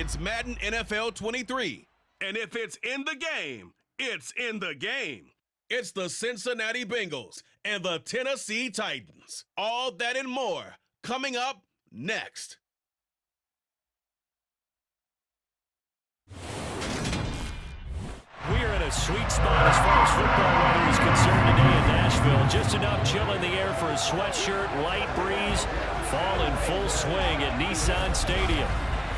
It's Madden NFL 23. And if it's in the game, it's in the game. It's the Cincinnati Bengals and the Tennessee Titans. All that and more coming up next. We are in a sweet spot as far as football weather is concerned today in Nashville. Just enough chill in the air for a sweatshirt, light breeze, fall in full swing at Nissan Stadium.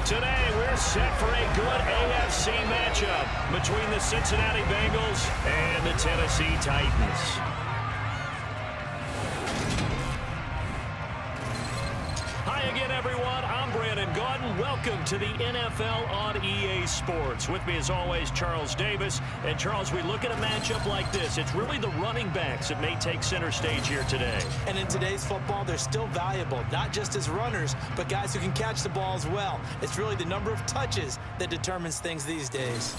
Today, we're set for a good AFC matchup between the Cincinnati Bengals and the Tennessee Titans. Hi again, everyone. I'm Brandon Gaudin. Welcome to the NFL on EA Sports. With me, as always, Charles Davis. And, Charles, we look at a matchup like this. It's really the running backs that may take center stage here today. And in today's football, they're still valuable, not just as runners, but guys who can catch the ball as well. It's really the number of touches that determines things these days.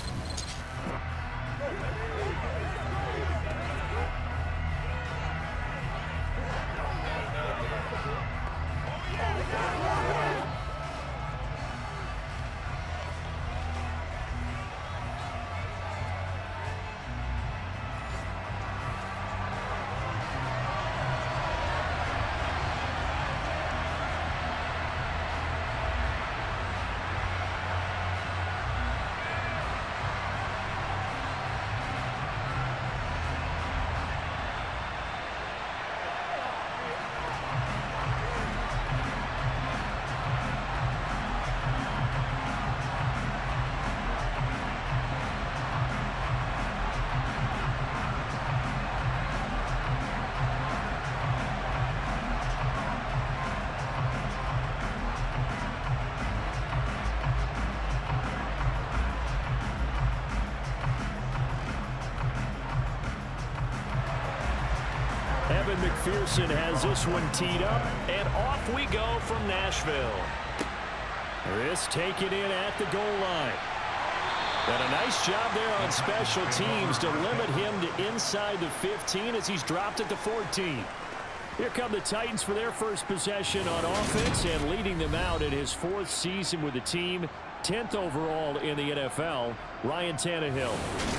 Evan McPherson has this one teed up, and off we go from Nashville. This taken in at the goal line. And a nice job there on special teams to limit him to inside the 15 as he's dropped at the 14. Here come the Titans for their first possession on offense, and leading them out in his 4th season with the team, 10th overall in the NFL, Ryan Tannehill.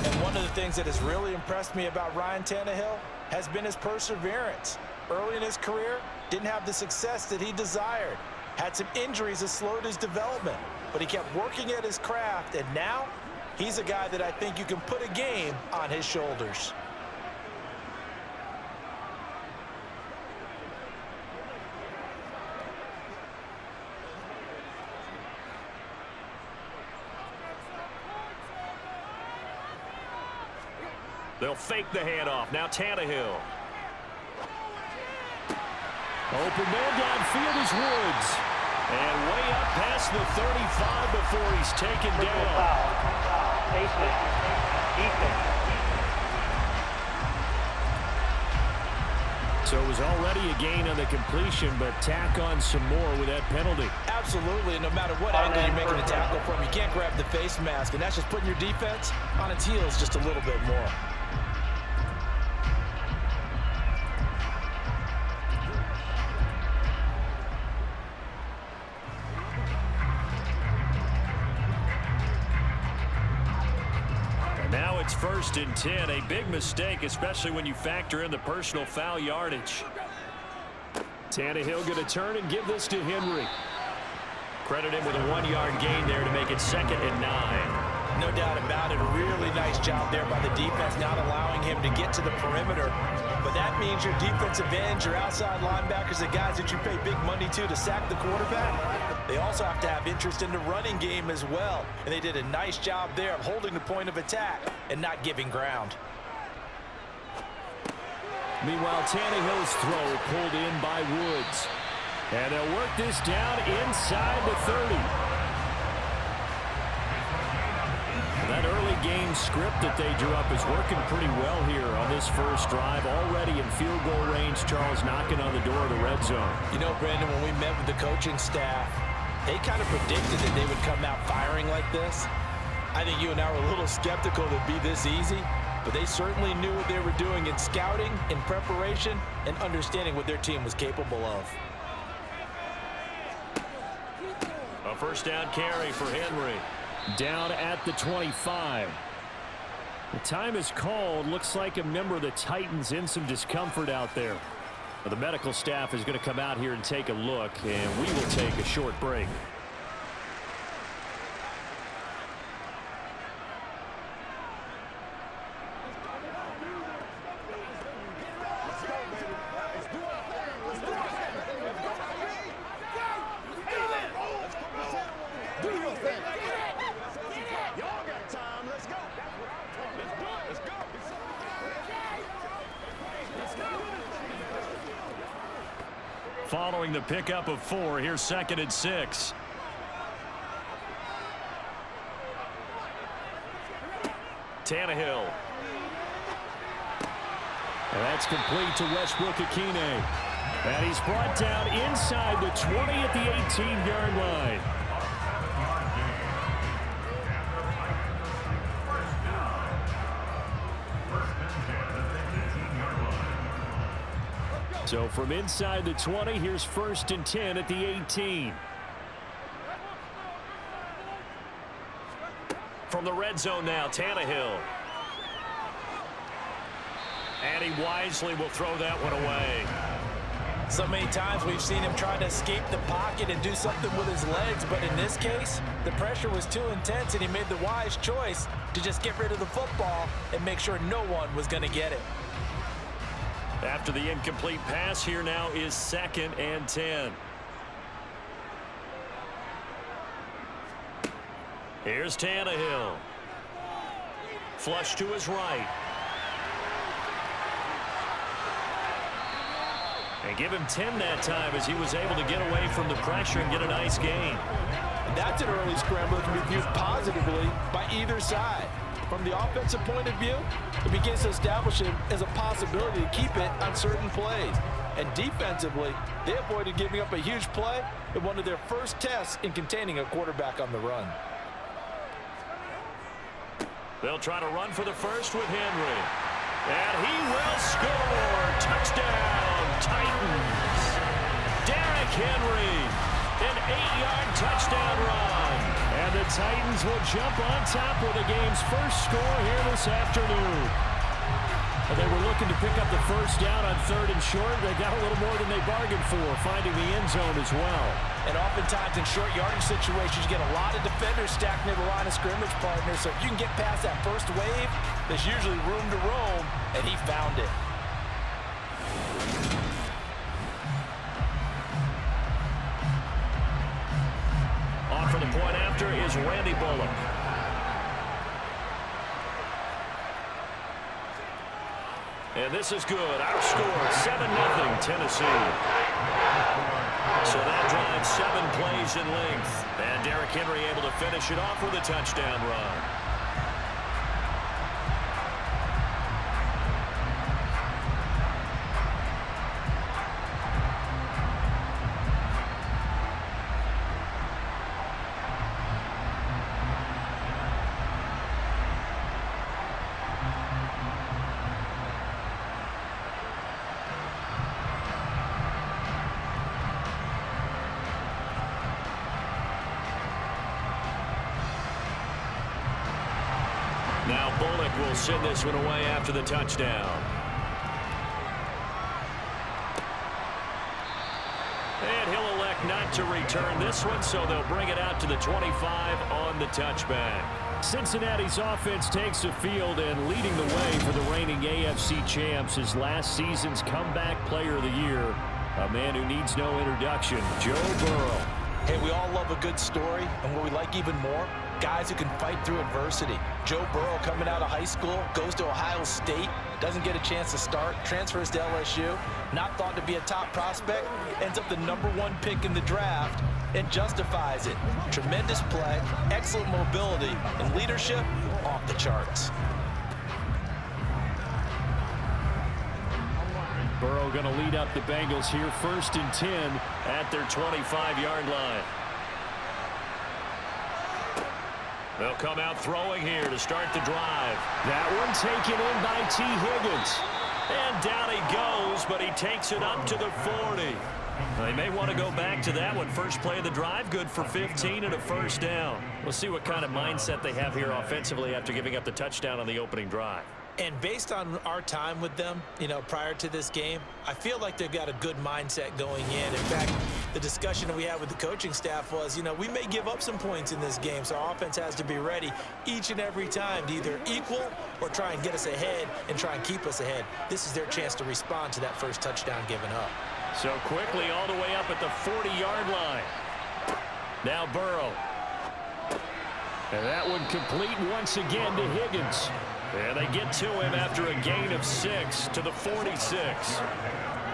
And one of the things that has really impressed me about Ryan Tannehill has been his perseverance. Early in his career, didn't have the success that he desired. Had some injuries that slowed his development, but he kept working at his craft, and now he's a guy that I think you can put a game on his shoulders. They'll fake the handoff. Now Tannehill. Open man downfield is Woods. And way up past the 35 before he's taken down. So it was already a gain on the completion, but tack on some more with that penalty. Absolutely, no matter what angle you're making a tackle from, you can't grab the face mask, and that's just putting your defense on its heels just a little bit more. Now it's 1st and 10, a big mistake, especially when you factor in the personal foul yardage. Tannehill going to turn and give this to Henry. Credit him with a 1-yard gain there to make it 2nd and 9. No doubt about it. A really nice job there by the defense, not allowing him to get to the perimeter. But that means your defensive ends, your outside linebackers, the guys that you pay big money to sack the quarterback, they also have to have interest in the running game as well. And they did a nice job there of holding the point of attack and not giving ground. Meanwhile, Tannehill's throw pulled in by Woods. And they'll work this down inside the 30. That early game script that they drew up is working pretty well here on this first drive. Already in field goal range, Charles knocking on the door of the red zone. You know, Brandon, when we met with the coaching staff, they kind of predicted that they would come out firing like this. I think you and I were a little skeptical that it'd be this easy, but they certainly knew what they were doing in scouting, in preparation, and understanding what their team was capable of. A first down carry for Henry. Down at the 25. The time is called. Looks like a member of the Titans in some discomfort out there. Well, the medical staff is going to come out here and take a look, and we will take a short break. Following the pickup of 4, here's 2nd and 6. Tannehill. And that's complete to Westbrook-Ikhine. And he's brought down inside the 20 at the 18-yard line. So from inside the 20, here's 1st and 10 at the 18. From the red zone now, Tannehill. And he wisely will throw that one away. So many times we've seen him try to escape the pocket and do something with his legs, but in this case, the pressure was too intense and he made the wise choice to just get rid of the football and make sure no one was going to get it. After the incomplete pass, here now is 2nd and 10. Here's Tannehill. Flush to his right. And give him 10 that time as he was able to get away from the pressure and get a nice gain. That's an early scramble that can be viewed positively by either side. From the offensive point of view, it begins to establish him as a possibility to keep it on certain plays. And defensively, they avoided giving up a huge play in one of their first tests in containing a quarterback on the run. They'll try to run for the first with Henry. And he will score. Touchdown, Titans. Derrick Henry, an 8-yard touchdown run. And the Titans will jump on top with the game's first score here this afternoon. Well, they were looking to pick up the first down on 3rd and short. They got a little more than they bargained for, finding the end zone as well. And oftentimes in short yardage situations, you get a lot of defenders stacked near the line of scrimmage, partner. So if you can get past that first wave, there's usually room to roam, and he found it. On for the point after is Randy Bullock. And this is good. Our score, 7-0 Tennessee. So that drives 7 plays in length. And Derrick Henry able to finish it off with a touchdown run. Now Bullock will send this one away after the touchdown. And he'll elect not to return this one, so they'll bring it out to the 25 on the touchback. Cincinnati's offense takes the field, and leading the way for the reigning AFC champs is last season's comeback player of the year, a man who needs no introduction, Joe Burrow. Hey, we all love a good story, and what we like even more, guys who can fight through adversity. Joe Burrow coming out of high school, goes to Ohio State, doesn't get a chance to start, transfers to LSU, not thought to be a top prospect, ends up the #1 pick in the draft, and justifies it. Tremendous play, excellent mobility, and leadership off the charts. Burrow going to lead up the Bengals here, 1st and 10 at their 25-yard line. They'll come out throwing here to start the drive. That one taken in by T. Higgins. And down he goes goes, but he takes it up to the 40. They may want to go back to that one. First play of the drive, good for 15 and a first down. We'll see what kind of mindset they have here offensively after giving up the touchdown on the opening drive. And based on our time with them, prior to this game, I feel like they've got a good mindset going in. In fact, the discussion that we had with the coaching staff was, we may give up some points in this game, so our offense has to be ready each and every time to either equal or try and get us ahead and try and keep us ahead. This is their chance to respond to that first touchdown given up. So quickly all the way up at the 40-yard line. Now Burrow. And that one complete once again to Higgins. And they get to him after a gain of 6 to the 46.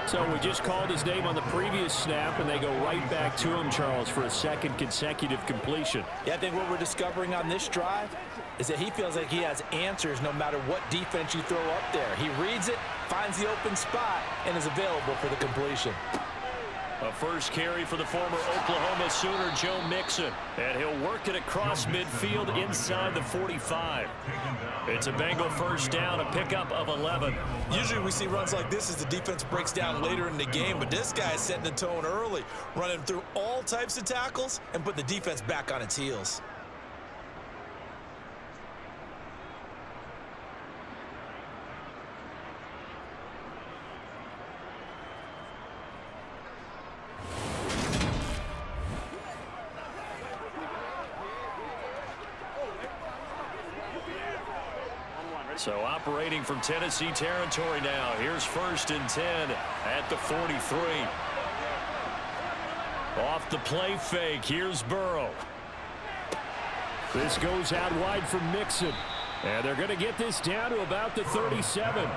So we just called his name on the previous snap, and they go right back to him, Charles, for a second consecutive completion. Yeah, I think what we're discovering on this drive is that he feels like he has answers no matter what defense you throw up there. He reads it, finds the open spot, and is available for the completion. A first carry for the former Oklahoma Sooner, Joe Mixon. And he'll work it across midfield inside the 45. It's a Bengal first down, a pickup of 11. Usually we see runs like this as the defense breaks down later in the game, but this guy is setting the tone early, running through all types of tackles and put the defense back on its heels. So operating from Tennessee territory now. Here's 1st and 10 at the 43. Off the play fake. Here's Burrow. This goes out wide for Mixon. And they're going to get this down to about the 37.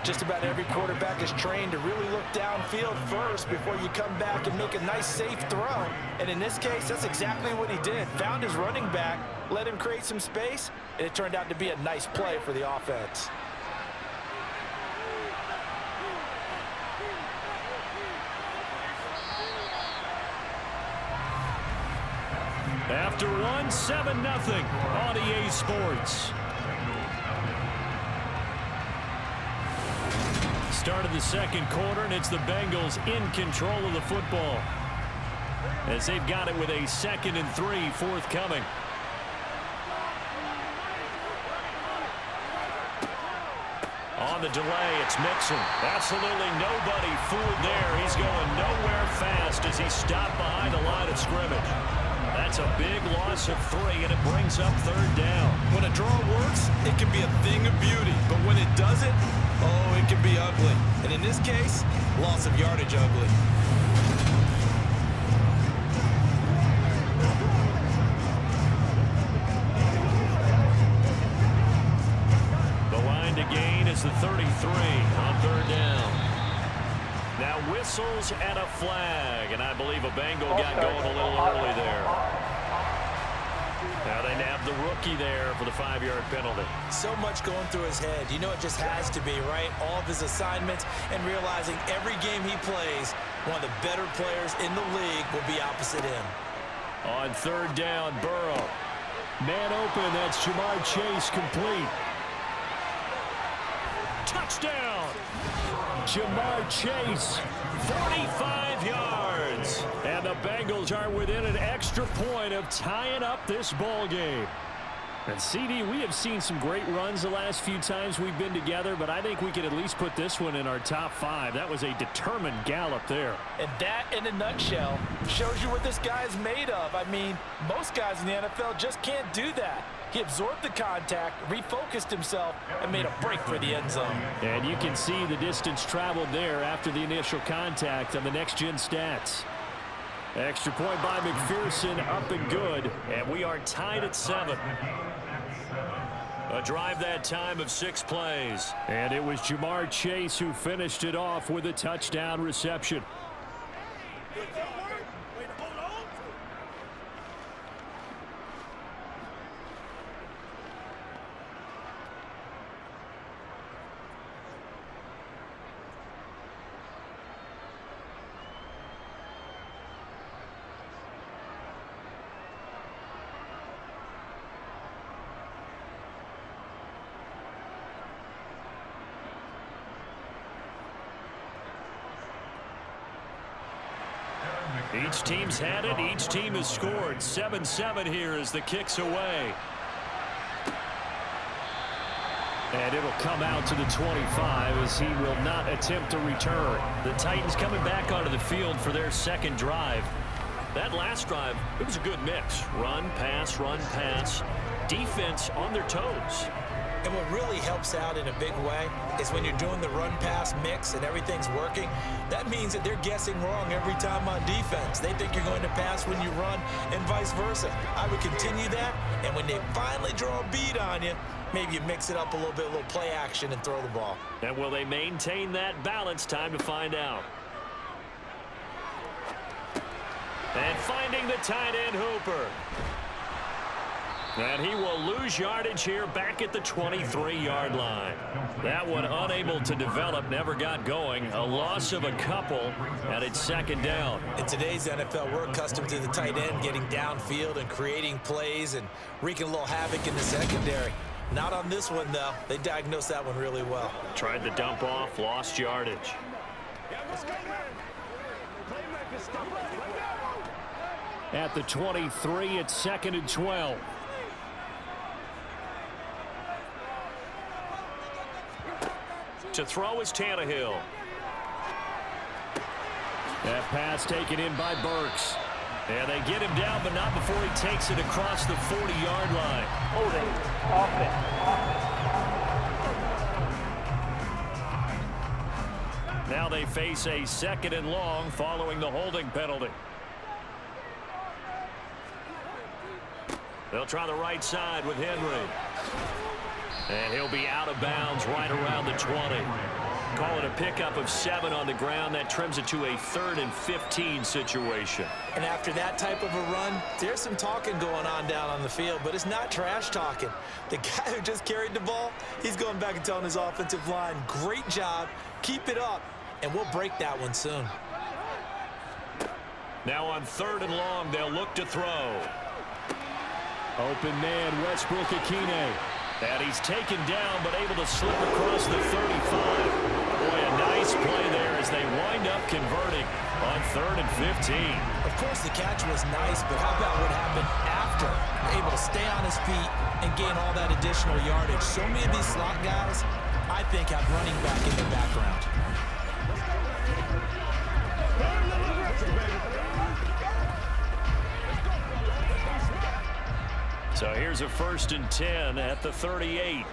Just about every quarterback is trained to really look downfield first before you come back and make a nice, safe throw. And in this case, that's exactly what he did. Found his running back, let him create some space, and it turned out to be a nice play for the offense. After one, 7-0 on EA Sports. Start of the second quarter, and it's the Bengals in control of the football as they've got it with a 2nd and 3 forthcoming. On the delay, it's Mixon. Absolutely nobody fooled there. He's going nowhere fast as he's stopped behind the line of scrimmage. That's a big loss of 3, and it brings up 3rd down. When a draw works, it can be a thing of beauty. But when it doesn't, oh, it can be ugly. And in this case, loss of yardage ugly. The line to gain is the 33 on 3rd down. Now whistles and a flag, and I believe a Bengal got going a little early there. Now they nab the rookie there for the 5-yard penalty. So much going through his head. You know it just has to be, right? All of his assignments and realizing every game he plays, one of the better players in the league will be opposite him. On 3rd down, Burrow. Man open, that's Jamar Chase complete. Touchdown! Jamar Chase, 45 yards. And the Bengals are within an extra point of tying up this ball game. And CD, we have seen some great runs the last few times we've been together, but I think we can at least put this one in our top 5. That was a determined gallop there. And that, in a nutshell, shows you what this guy is made of. I mean, most guys in the NFL just can't do that. He absorbed the contact, refocused himself, and made a break for the end zone. And you can see the distance traveled there after the initial contact on the next-gen stats. Extra point by McPherson, up and good, and we are tied at 7. A drive that time of 6 plays. And it was Jamar Chase who finished it off with a touchdown reception. Each team's had it. Each team has scored. 7-7 here as the kick's away. And it'll come out to the 25 as he will not attempt to return. The Titans coming back onto the field for their second drive. That last drive, it was a good mix. Run, pass, defense on their toes. And what really helps out in a big way is when you're doing the run-pass mix and everything's working, that means that they're guessing wrong every time on defense. They think you're going to pass when you run and vice versa. I would continue that, and when they finally draw a bead on you, maybe you mix it up a little bit, a little play action, and throw the ball. And will they maintain that balance? Time to find out. And finding the tight end, Hooper. And he will lose yardage here back at the 23-yard line. That one unable to develop, never got going. A loss of a couple, and it's second down. In today's NFL, we're accustomed to the tight end getting downfield and creating plays and wreaking a little havoc in the secondary. Not on this one, though. They diagnosed that one really well. Tried the dump off, lost yardage. At the 23, it's second and 12. To throw is Tannehill. That pass taken in by Burks. And they get him down, but not before he takes it across the 40-yard line. Holding, offense. Now they face a second and long following the holding penalty. They'll try the right side with Henry. And he'll be out of bounds right around the 20. Call it a pickup of 7 on the ground. That trims it to a 3rd and 15 situation. And after that type of a run, there's some talking going on down on the field, but it's not trash talking. The guy who just carried the ball, he's going back and telling his offensive line, great job, keep it up, and we'll break that one soon. Now on 3rd and long, they'll look to throw. Open man, Westbrook-Ikhine. And he's taken down, but able to slip across the 35. Boy, a nice play there as they wind up converting on 3rd and 15. Of course, the catch was nice, but how about what happened after? Able to stay on his feet and gain all that additional yardage. So many of these slot guys, I think, have running back in the background. So here's a 1st and 10 at the 38.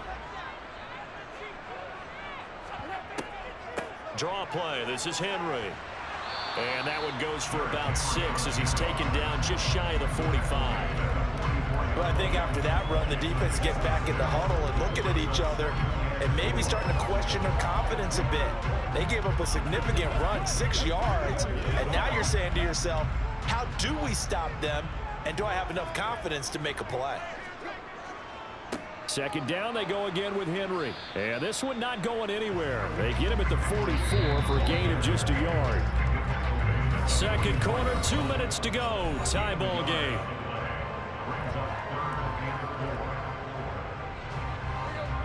Draw play. This is Henry. And that one goes for about 6 as he's taken down just shy of the 45. Well, I think after that run, the defense gets back in the huddle and looking at each other and maybe starting to question their confidence a bit. They gave up a significant run, 6 yards, and now you're saying to yourself, how do we stop them? And do I have enough confidence to make a play? Second down, they go again with Henry. And this one not going anywhere. They get him at the 44 for a gain of just a yard. Second quarter, 2 minutes to go. Tie ball game.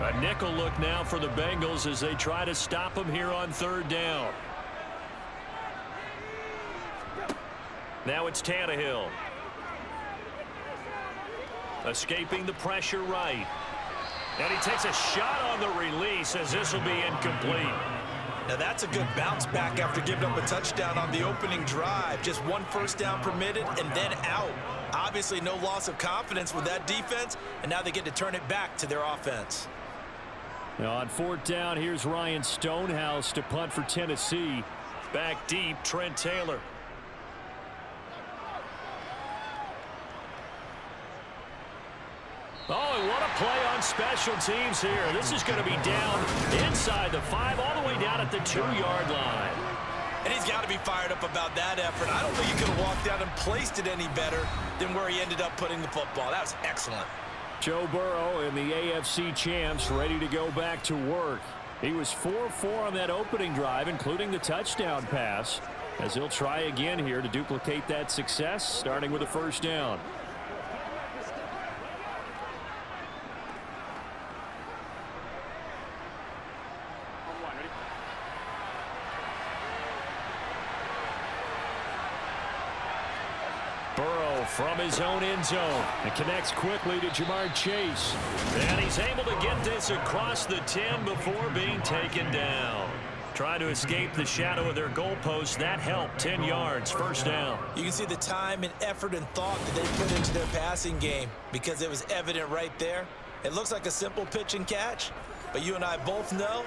A nickel look now for the Bengals as they try to stop him here on 3rd down. Now it's Tannehill. Escaping the pressure right. And he takes a shot on the release as this will be incomplete. Now that's a good bounce back after giving up a touchdown on the opening drive. Just 1 first down permitted and then out. Obviously no loss of confidence with that defense, and now they get to turn it back to their offense. Now on 4th down, here's Ryan Stonehouse to punt for Tennessee. Back deep, Trent Taylor. Oh, and what a play on special teams here. This is going to be down inside the 5, all the way down at the 2-yard line. And he's got to be fired up about that effort. I don't think he could have walked out and placed it any better than where he ended up putting the football. That was excellent. Joe Burrow and the AFC champs ready to go back to work. He was 4-4 on that opening drive, including the touchdown pass, as he'll try again here to duplicate that success, starting with a 1st down. from his own end zone. It connects quickly to Jamar Chase. And he's able to get this across the 10 before being taken down. Trying to escape the shadow of their goalpost. That helped. 10 yards, first down. You can see the time and effort and thought that they put into their passing game because it was evident right there. It looks like a simple pitch and catch, but you and I both know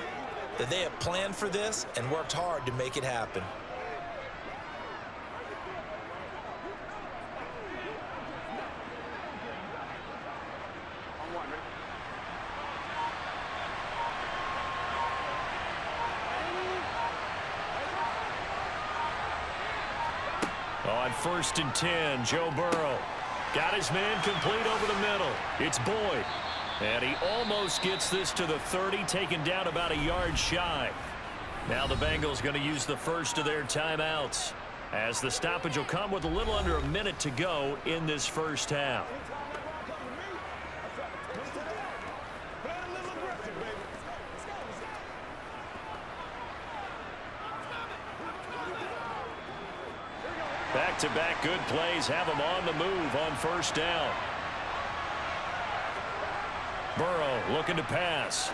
that they have planned for this and worked hard to make it happen. On 1st and 10, Joe Burrow got his man complete over the middle. It's Boyd. And he almost gets this to the 30, taken down about a yard shy. Now the Bengals going to use the first of their timeouts, as the stoppage will come with a little under a minute to go in this first half. Back-to-back good plays have him on the move on first down. Burrow looking to pass.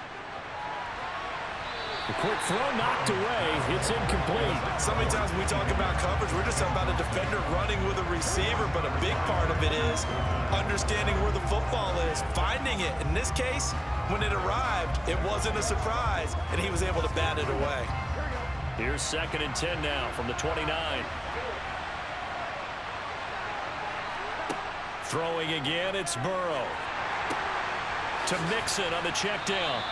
The quick throw knocked away. It's incomplete. So many times when we talk about coverage, we're just talking about a defender running with a receiver, but a big part of it is understanding where the football is, finding it. In this case, when it arrived, it wasn't a surprise, and he was able to bat it away. Here's 2nd and 10 now from the 29. Throwing again, it's Burrow. To Mixon on the check down.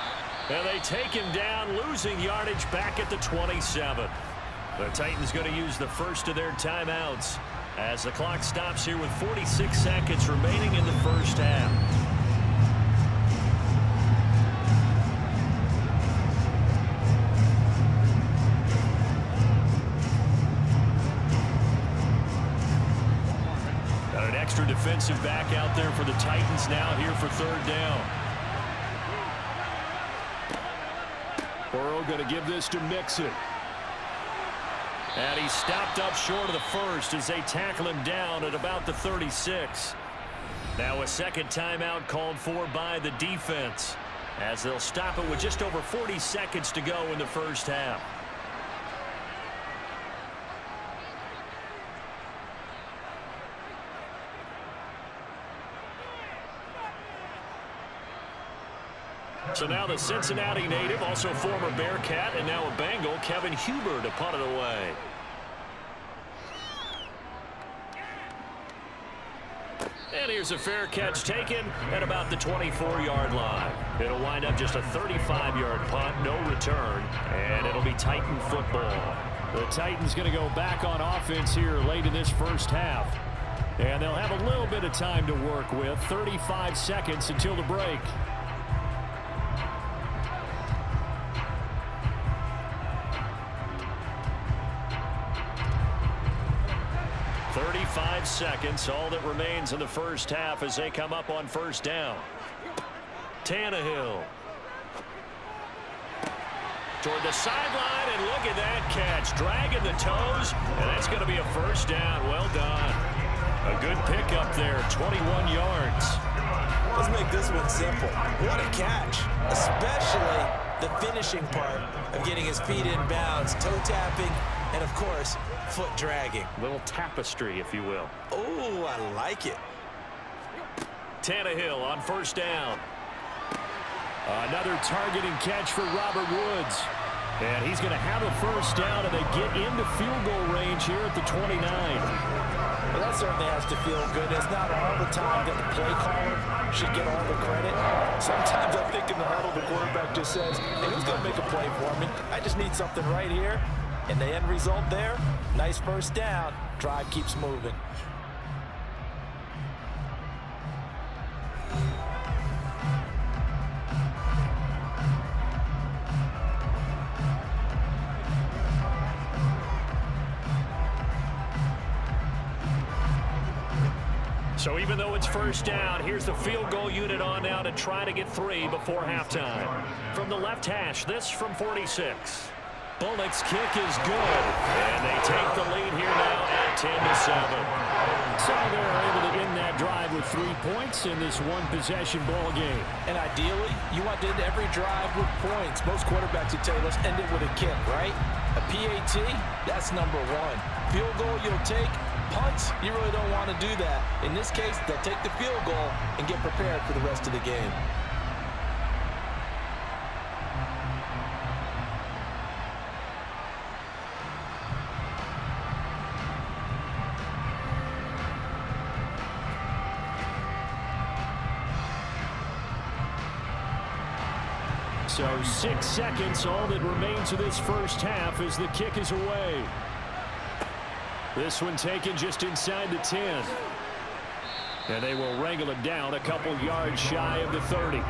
And they take him down, losing yardage back at the 27. The Titans going to use the first of their timeouts as the clock stops here with 46 seconds remaining in the first half. Got an extra defensive back out there for the Titans now here for 3rd down. Burrow going to give this to Mixon. And he's stopped up short of the first as they tackle him down at about the 36. Now a second timeout called for by the defense, as they'll stop it with just over 40 seconds to go in the first half. So now the Cincinnati native, also former Bearcat and now a Bengal, Kevin Huber, to punt it away. And here's a fair catch taken at about the 24-yard line. It'll wind up just a 35-yard punt, no return, and it'll be Titan football. The Titans going to go back on offense here late in this first half. And they'll have a little bit of time to work with, 35 seconds until the break. 35 seconds, all that remains in the first half as they come up on first down. Tannehill. Toward the sideline, and look at that catch. Dragging the toes, and that's going to be a first down. Well done. A good pickup there, 21 yards. Let's make this one simple. What a catch, especially the finishing part of getting his feet in bounds, toe tapping, and of course, foot dragging. Little tapestry, if you will. Oh, I like it. Tannehill on first down. Another targeting catch for Robert Woods. And he's going to have a first down, and they get into field goal range here at the 29. Well, that certainly has to feel good. It's not all the time that the play caller should get all the credit. Sometimes I think in the huddle, the quarterback just says, hey, who's going to make a play for me? I just need something right here. And the end result there, nice first down. Drive keeps moving. So even though it's first down, here's the field goal unit on now to try to get 3 before halftime. From the left hash, this from 46. Bullock's kick is good, and they take the lead here now at 10-7. So they're able to end that drive with 3 points in this one-possession ball game. And ideally, you want to end every drive with points. Most quarterbacks would tell you, let's end it with a kick, right? A PAT, that's number one. Field goal you'll take. Punts, you really don't want to do that. In this case, they'll take the field goal and get prepared for the rest of the game. So 6 seconds, all that remains of this first half as the kick is away. This one taken just inside the 10. And they will wrangle it down a couple yards shy of the 30.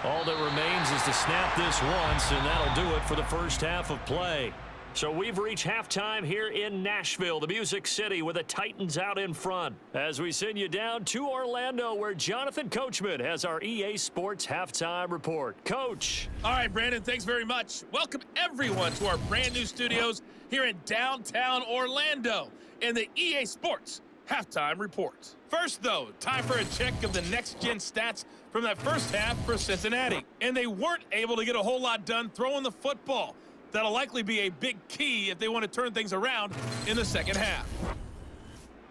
All that remains is to snap this once, and that'll do it for the first half of play. So we've reached halftime here in Nashville, the Music City, with the Titans out in front. As we send you down to Orlando, where Jonathan Coachman has our EA Sports Halftime Report. Coach. All right, Brandon, thanks very much. Welcome, everyone, to our brand new studios here in downtown Orlando in the EA Sports Halftime Report. First, though, time for a check of the next-gen stats from that first half for Cincinnati. And they weren't able to get a whole lot done throwing the football. That'll likely be a big key if they want to turn things around in the second half.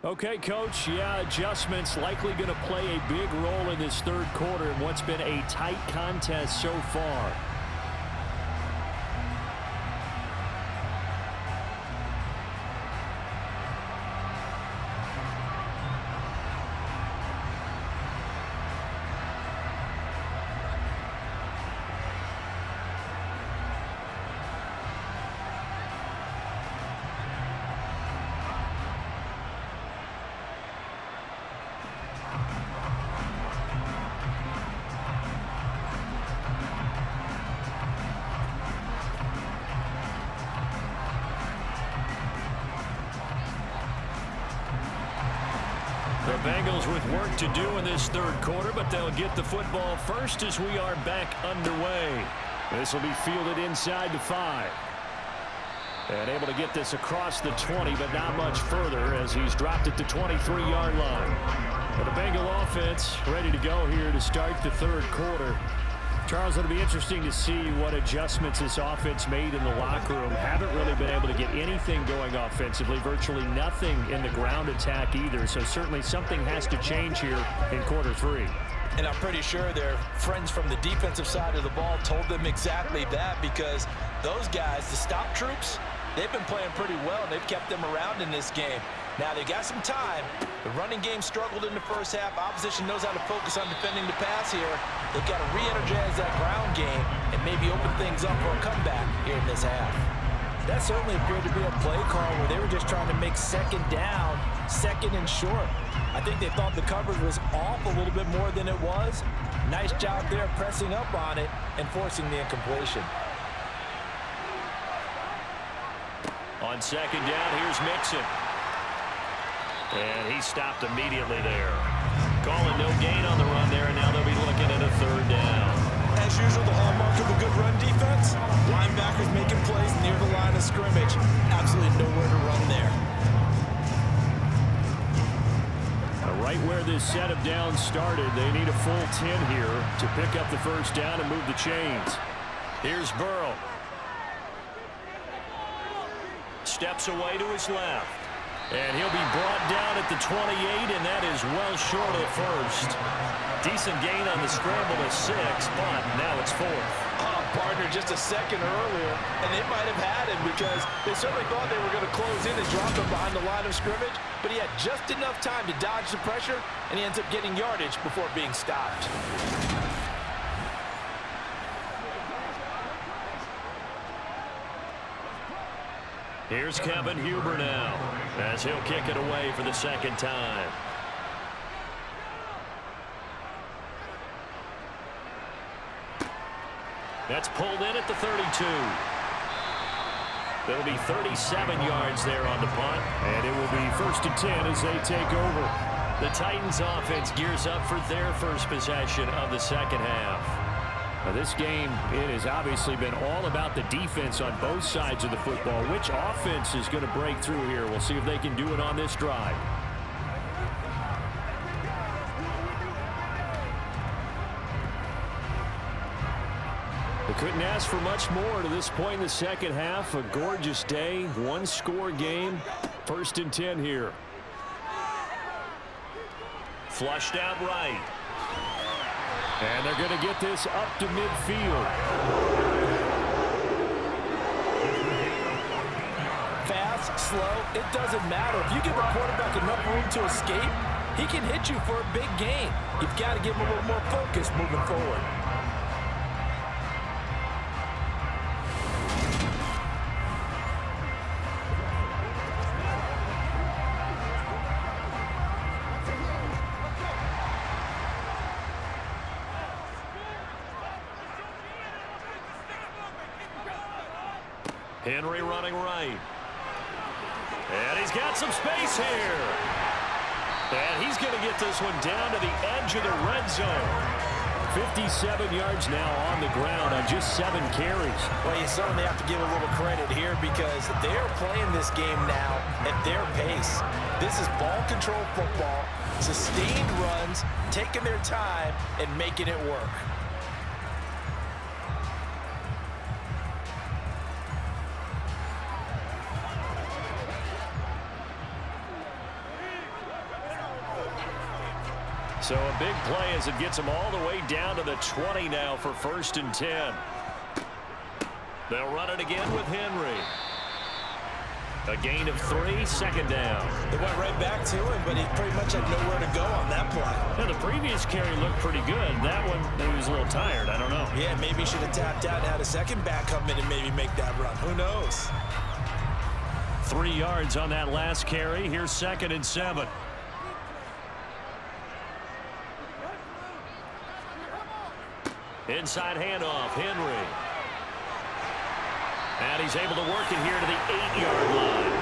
Okay, Coach, yeah, adjustments likely going to play a big role in this third quarter in what's been a tight contest so far. The Bengals with work to do in this third quarter, but they'll get the football first as we are back underway. This will be fielded inside the 5. And able to get this across the 20, but not much further as he's dropped it to 23-yard line. But the Bengal offense ready to go here to start the third quarter. Charles, it'll be interesting to see what adjustments this offense made in the locker room. Haven't really been able to get anything going offensively, virtually nothing in the ground attack either. So certainly something has to change here in quarter 3. And I'm pretty sure their friends from the defensive side of the ball told them exactly that, because those guys, the stop troops, they've been playing pretty well, and they've kept them around in this game. Now, they got some time. The running game struggled in the first half. Opposition knows how to focus on defending the pass here. They've got to re-energize that ground game and maybe open things up for a comeback here in this half. That certainly appeared to be a play call where they were just trying to make second down, second and short. I think they thought the coverage was off a little bit more than it was. Nice job there pressing up on it and forcing the incompletion. On second down, here's Mixon. And he stopped immediately there. Calling no gain on the run there, and now they'll be looking at a third down. As usual, the hallmark of a good run defense, linebackers making plays near the line of scrimmage. Absolutely nowhere to run there. Right where this set of downs started, they need a full 10 here to pick up the first down and move the chains. Here's Burrow. Steps away to his left. And he'll be brought down at the 28, and that is well short of first. Decent gain on the scramble to 6, but now it's 4th. Partner just a second earlier, and they might have had him because they certainly thought they were going to close in and drop him behind the line of scrimmage, but he had just enough time to dodge the pressure, and he ends up getting yardage before being stopped. Here's Kevin Huber now, as he'll kick it away for the second time. That's pulled in at the 32. There'll be 37 yards there on the punt. And it will be 1st and 10 as they take over. The Titans offense gears up for their first possession of the second half. Now this game, it has obviously been all about the defense on both sides of the football. Which offense is going to break through here? We'll see if they can do it on this drive. They couldn't ask for much more to this point in the second half. A gorgeous day, one-score game. 1st and 10 here. Flushed out right. And they're going to get this up to midfield. Fast, slow, it doesn't matter. If you give a quarterback enough room to escape, he can hit you for a big gain. You've got to give him a little more focus moving forward. Henry running right. And he's got some space here. And he's going to get this one down to the edge of the red zone. 57 yards now on the ground on just 7 carries. Well, you certainly have to give a little credit here because they're playing this game now at their pace. This is ball control football, sustained runs, taking their time and making it work. So a big play as it gets them all the way down to the 20 now for 1st and 10. They'll run it again with Henry. A gain of 3, 2nd down. They went right back to him, but he pretty much had nowhere to go on that play. Yeah, the previous carry looked pretty good. That one, he was a little tired. I don't know. Yeah, maybe he should have tapped out and had a second back come in and maybe make that run. Who knows? 3 yards on that last carry. Here's 2nd and 7. Inside handoff, Henry. And he's able to work it here to the 8-yard line.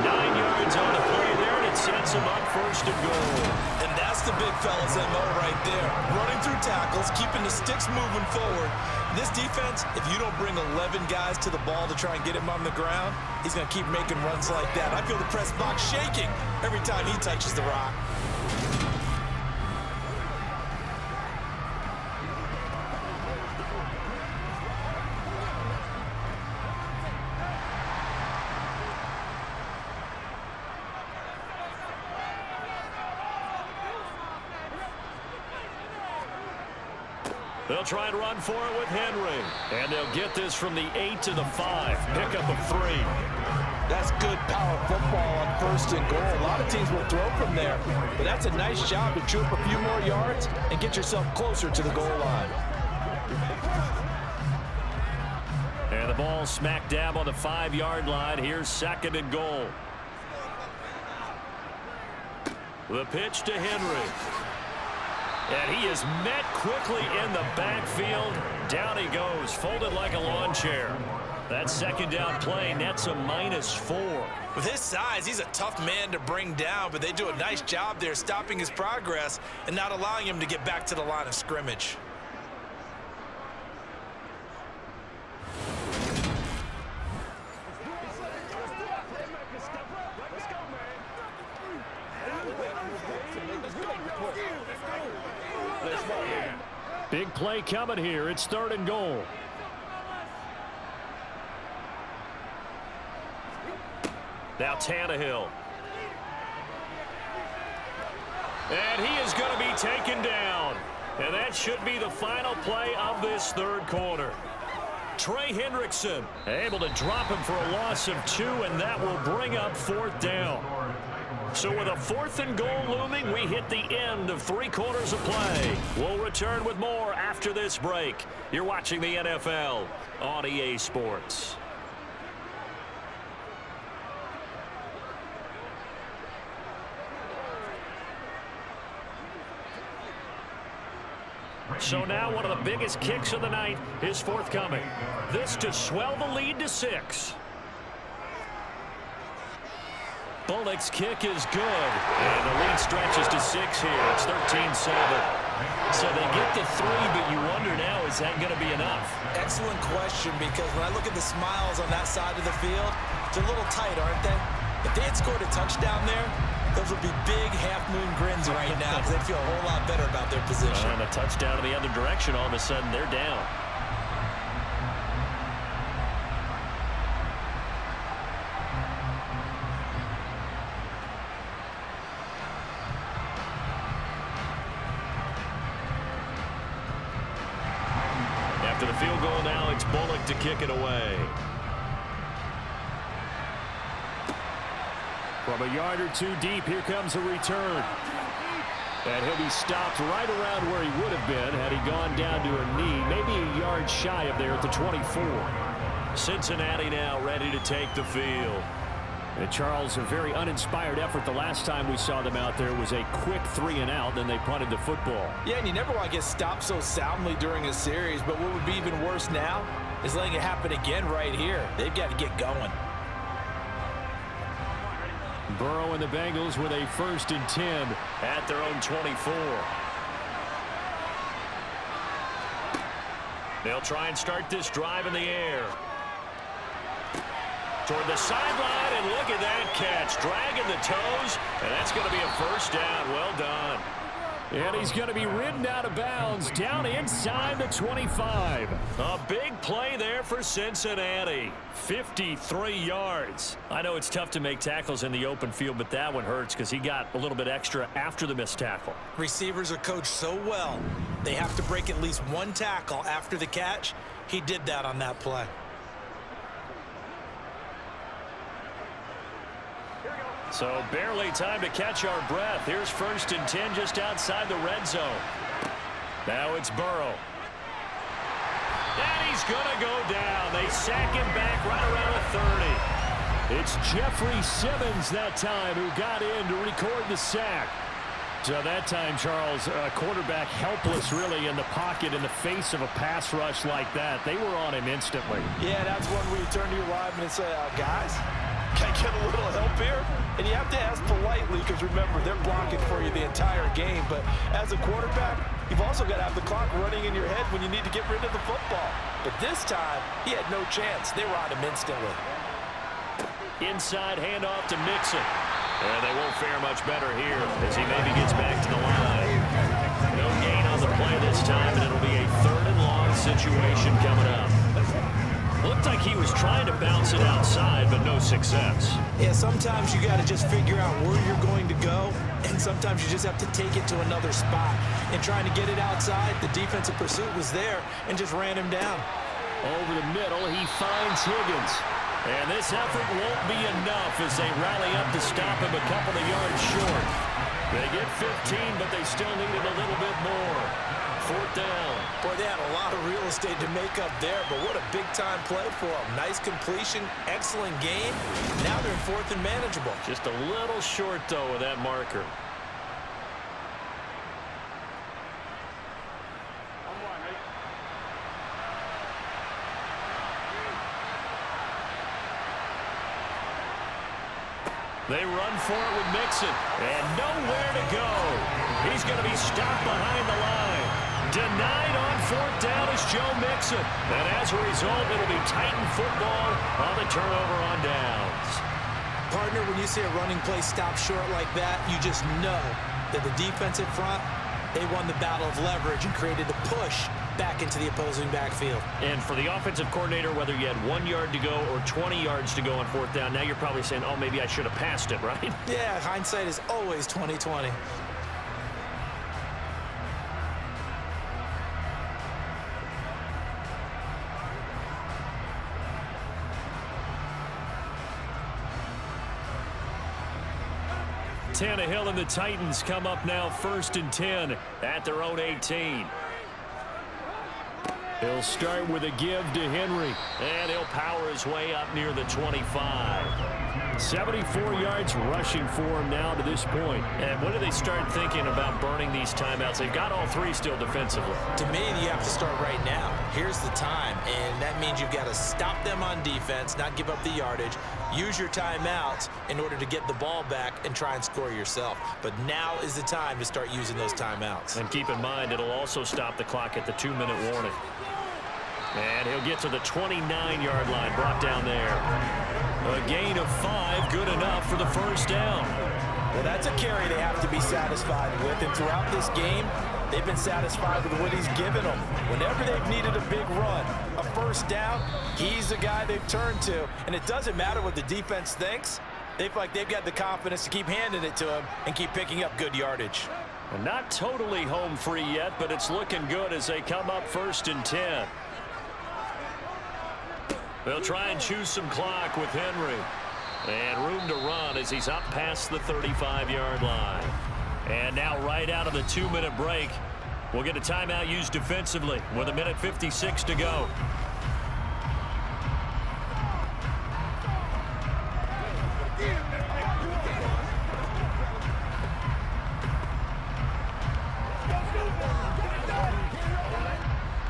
9 yards on the play there, and it sets him up 1st and goal. And that's the big fella's MO right there. Running through tackles, keeping the sticks moving forward. This defense, if you don't bring 11 guys to the ball to try and get him on the ground, he's going to keep making runs like that. I feel the press box shaking every time he touches the rock. They'll try and run for it with Henry. And they'll get this from the 8 to the 5. Pickup of 3. That's good power football on 1st and goal. A lot of teams will throw from there. But that's a nice job to chew up a few more yards and get yourself closer to the goal line. And the ball smack dab on the 5-yard line. Here's 2nd and goal. The pitch to Henry. And he is met quickly in the backfield. Down he goes, folded like a lawn chair. That 2nd down play nets a -4. With his size, he's a tough man to bring down, but they do a nice job there stopping his progress and not allowing him to get back to the line of scrimmage. Big play coming here. It's 3rd and goal. Now Tannehill. And he is going to be taken down. And that should be the final play of this 3rd quarter. Trey Hendrickson able to drop him for a loss of 2, and that will bring up 4th down. So with a 4th and goal looming, we hit the end of 3 quarters of play. We'll return with more after this break. You're watching the NFL on EA Sports. So now one of the biggest kicks of the night is forthcoming. This to swell the lead to 6. Bullock's kick is good. And the lead stretches to 6 here. It's 13-7. So they get to 3, but you wonder now, is that going to be enough? Excellent question, because when I look at the smiles on that side of the field, they're a little tight, aren't they? If they had scored a touchdown there, those would be big half-moon grins right now, because they'd feel a whole lot better about their position. And a touchdown in the other direction, all of a sudden they're down. After the field goal now, it's Bullock to kick it away. From a yard or 2 deep, here comes a return. And he'll be stopped right around where he would have been had he gone down to a knee, maybe a yard shy of there at the 24. Cincinnati now ready to take the field. And Charles, a very uninspired effort. The last time we saw them out there was a quick 3-and-out, then they punted the football. Yeah, and you never want to get stopped so soundly during a series, but what would be even worse now is letting it happen again right here. They've got to get going. Burrow and the Bengals with a 1st and 10 at their own 24. They'll try and start this drive in the air. Toward the sideline, and look at that catch. Dragging the toes, and that's going to be a 1st down. Well done. And he's going to be ridden out of bounds down inside the 25. A big play there for Cincinnati. 53 yards. I know it's tough to make tackles in the open field, but that one hurts because he got a little bit extra after the missed tackle. Receivers are coached so well. They have to break at least 1 tackle after the catch. He did that on that play. So barely time to catch our breath. Here's 1st and 10 just outside the red zone. Now it's Burrow. And he's going to go down. They sack him back right around the 30. It's Jeffrey Simmons that time who got in to record the sack. So that time, Charles, quarterback helpless really in the pocket in the face of a pass rush like that. They were on him instantly. Yeah, that's one where you turn to your lineman and say, guys, can I get a little help here? And you have to ask politely because, remember, they're blocking for you the entire game. But as a quarterback, you've also got to have the clock running in your head when you need to get rid of the football. But this time, he had no chance. They were on him instantly. Inside handoff to Mixon. And they won't fare much better here as he maybe gets back to the line. No gain on the play this time, and it'll be a 3rd and long situation coming up. Looked like he was trying to bounce it outside, but no success. Yeah, sometimes you got to just figure out where you're going to go, and sometimes you just have to take it to another spot. And trying to get it outside, the defensive pursuit was there and just ran him down. Over the middle, he finds Higgins. And this effort won't be enough as they rally up to stop him a couple of yards short. They get 15, but they still needed a little bit more. 4th down. Boy, they had a lot of real estate to make up there, but what a big-time play for them. Nice completion, excellent game. Now they're in 4th and manageable. Just a little short, though, of that marker. They run for it with Mixon, and nowhere to go. He's going to be stopped behind the line. Denied on 4th down is Joe Mixon. And as a result, it'll be Titan football on the turnover on downs. Partner, when you see a running play stop short like that, you just know that the defensive front, they won the battle of leverage and created a push back into the opposing backfield. And for the offensive coordinator, whether you had 1 yard to go or 20 yards to go on 4th down, now you're probably saying, oh, maybe I should have passed it, right? Yeah, hindsight is always 20/20. Tannehill and the Titans come up now 1st and 10 at their own 18. He'll start with a give to Henry, and he'll power his way up near the 25. 74 yards rushing for him now to this point. And when do they start thinking about burning these timeouts? They've got all three still defensively. To me, you have to start right now. Here's the time, and that means you've got to stop them on defense, not give up the yardage, use your timeouts in order to get the ball back and try and score yourself. But now is the time to start using those timeouts. And keep in mind, it'll also stop the clock at the 2-minute warning. And he'll get to the 29-yard line, brought down there. A gain of 5, good enough for the first down. Well, that's a carry they have to be satisfied with. And throughout this game, they've been satisfied with what he's given them. Whenever they've needed a big run, a first down, he's the guy they've turned to. And it doesn't matter what the defense thinks. They feel like they've got the confidence to keep handing it to him and keep picking up good yardage. And not totally home free yet, but it's looking good as they come up 1st and 10. They'll try and choose some clock with Henry. And room to run as he's up past the 35-yard line. And now right out of the 2-minute break, we'll get a timeout used defensively with 1:56 to go.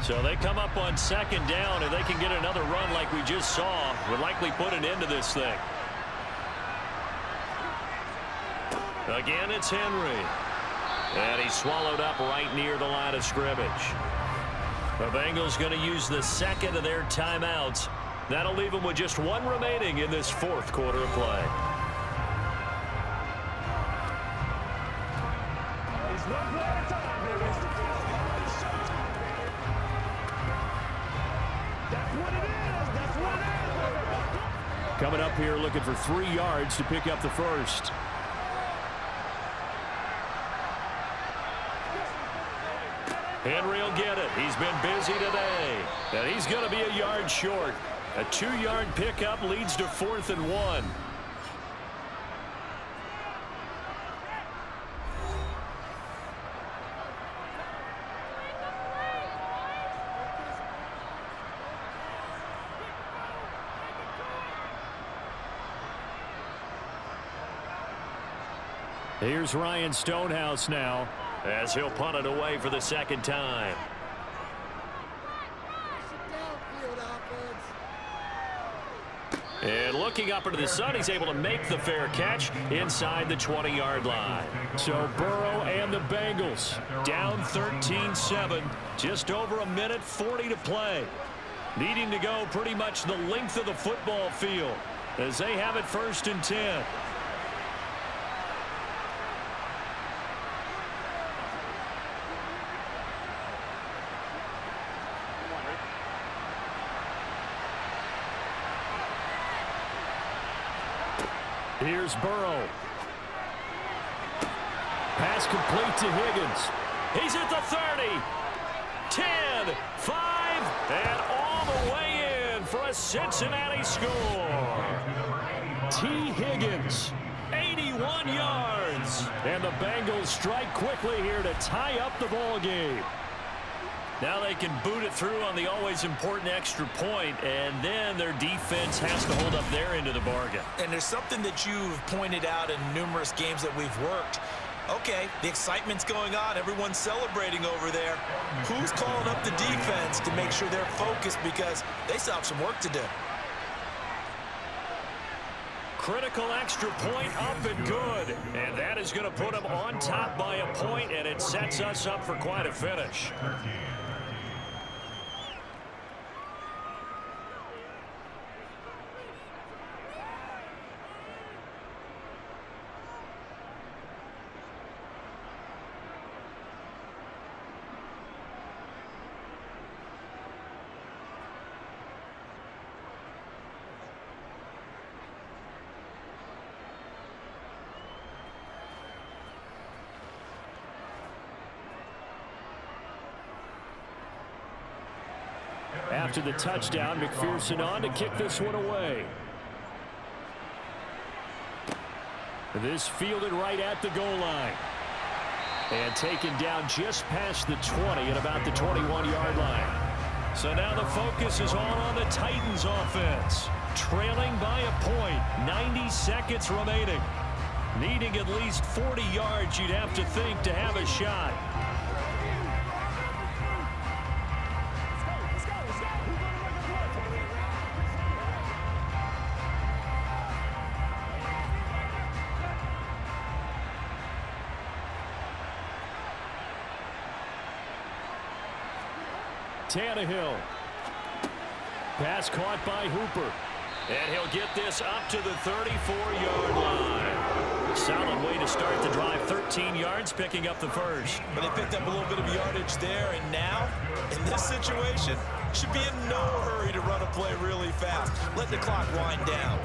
So they come up on 2nd down, and they can get another run like we just saw. Would likely put an end to this thing. Again, it's Henry. And he's swallowed up right near the line of scrimmage. The Bengals going to use the 2nd of their timeouts. That'll leave them with just 1 remaining in this 4th quarter of play. Coming up here looking for 3 yards to pick up the first. Henry will get it. He's been busy today. And he's going to be a yard short. A 2-yard pickup leads to 4th and 1. Here's Ryan Stonehouse now as he'll punt it away for the 2nd time. And looking up into the sun, he's able to make the fair catch inside the 20-yard line. So Burrow and the Bengals down 13-7, just over 1:40 to play. Needing to go pretty much the length of the football field as they have it 1st and 10. Here's Burrow. Pass complete to Higgins. He's at the 30. 10, 5, and all the way in for a Cincinnati score. T. Higgins, 81 yards. And the Bengals strike quickly here to tie up the ball game. Now they can boot it through on the always important extra point, and then their defense has to hold up their end of the bargain. And there's something that you've pointed out in numerous games that we've worked. Okay, the excitement's going on. Everyone's celebrating over there. Who's calling up the defense to make sure they're focused because they still have some work to do? Critical extra point up and good. And that is going to put them on top by a point, and it sets us up for quite a finish. After the touchdown, McPherson on to kick this one away. This fielded right at the goal line. And taken down just past the 20 at about the 21-yard line. So now the focus is all on the Titans offense. trailing by a point. 90 seconds remaining. Needing at least 40 yards, you'd have to think, to have a shot. Tannehill. Pass caught by Hooper. And he'll get this up to the 34-yard line. Solid way to start the drive. 13 yards, picking up the first. But they picked up a little bit of yardage there, and now, in this situation, should be in no hurry to run a play really fast. Let the clock wind down.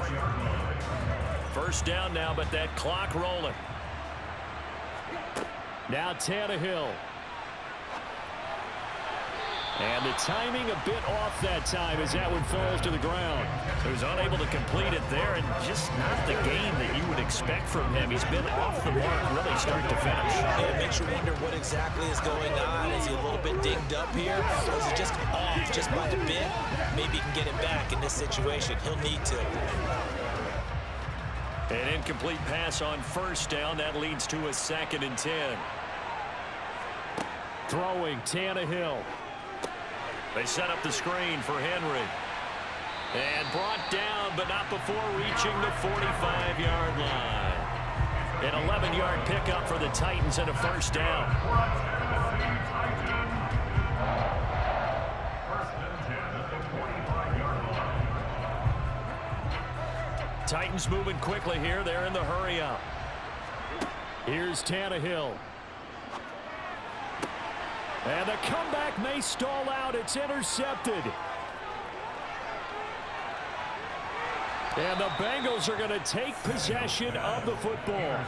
First down now, but that clock rolling. Now Tannehill. And the timing a bit off that time as that one falls to the ground. So he's unable to complete it there, and just not the game that you would expect from him. He's been off the mark really start to finish. It makes you wonder what exactly is going on. Is he a little bit dinged up here? Or is he just off just by the bit? Maybe he can get it back in this situation. He'll need to. An incomplete pass on first down. That leads to a 2nd and 10. Throwing Tannehill. They set up the screen for Henry. And brought down, but not before reaching the 45-yard line. An 11-yard pickup for the Titans and a first down. Titans moving quickly here. They're in the hurry up. Here's Tannehill. And the comeback may stall out. It's intercepted. And the Bengals are going to take possession of the football.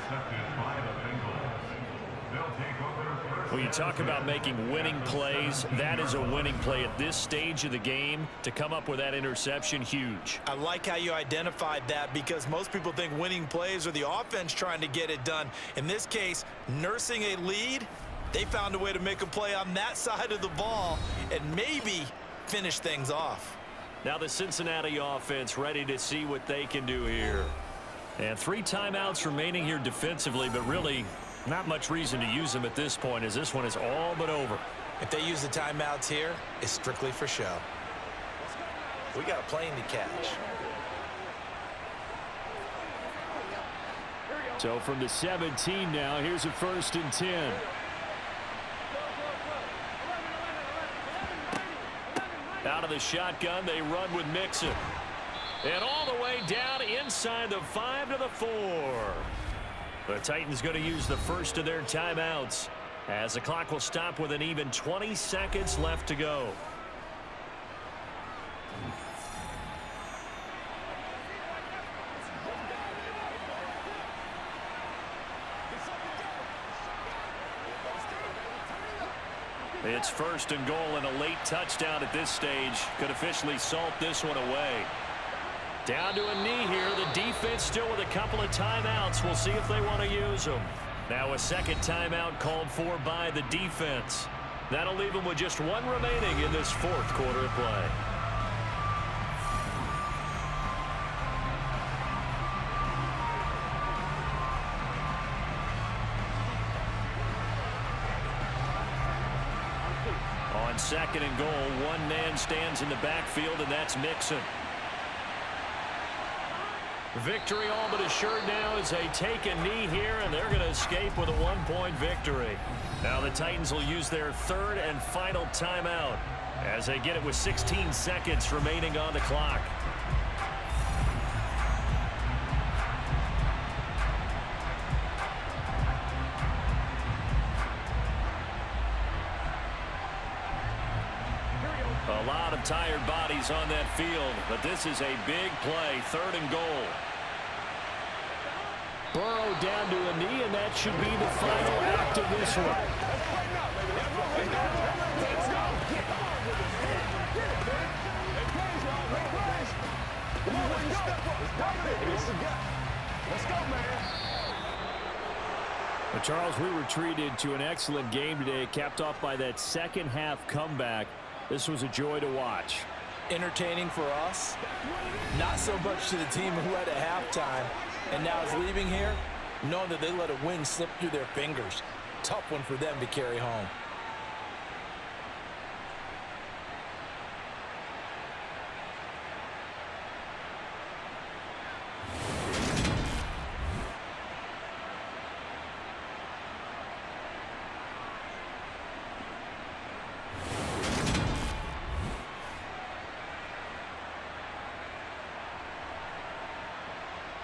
When you talk about making winning plays, that is a winning play at this stage of the game. To come up with that interception, huge. I like how you identified that, because most people think winning plays are the offense trying to get it done. In this case, nursing a lead, they found a way to make a play on that side of the ball and maybe finish things off. Now the Cincinnati offense ready to see what they can do here. And 3 timeouts remaining here defensively, but really not much reason to use them at this point, as this one is all but over. If they use the timeouts here, it's strictly for show. We got a plane to catch. So from the 17 now, here's a 1st and 10. Out of the shotgun, they run with Mixon. And all the way down inside the 5 to the 4. The Titans going to use the first of their timeouts, as the clock will stop with an even 20 seconds left to go. It's 1st and goal, and a late touchdown at this stage could officially salt this one away. Down to a knee here. The defense still with a couple of timeouts. We'll see if they want to use them. Now a 2nd timeout called for by the defense. That'll leave them with just 1 remaining in this 4th quarter of play. On 2nd and goal, 1 man stands in the backfield, and that's Mixon. Victory all but assured now as they take a knee here, and they're going to escape with a 1-point victory. Now the Titans will use their 3rd and final timeout as they get it with 16 seconds remaining on the clock. A lot of tired bodies on that field, but this is a big play. 3rd and goal. Burrow down to a knee, and that should be the final act of this one. Well, Charles, we were treated to an excellent game today, capped off by that second half comeback. This was a joy to watch. Entertaining for us, not so much to the team who led at halftime and now is leaving here knowing that they let a win slip through their fingers. Tough one for them to carry home.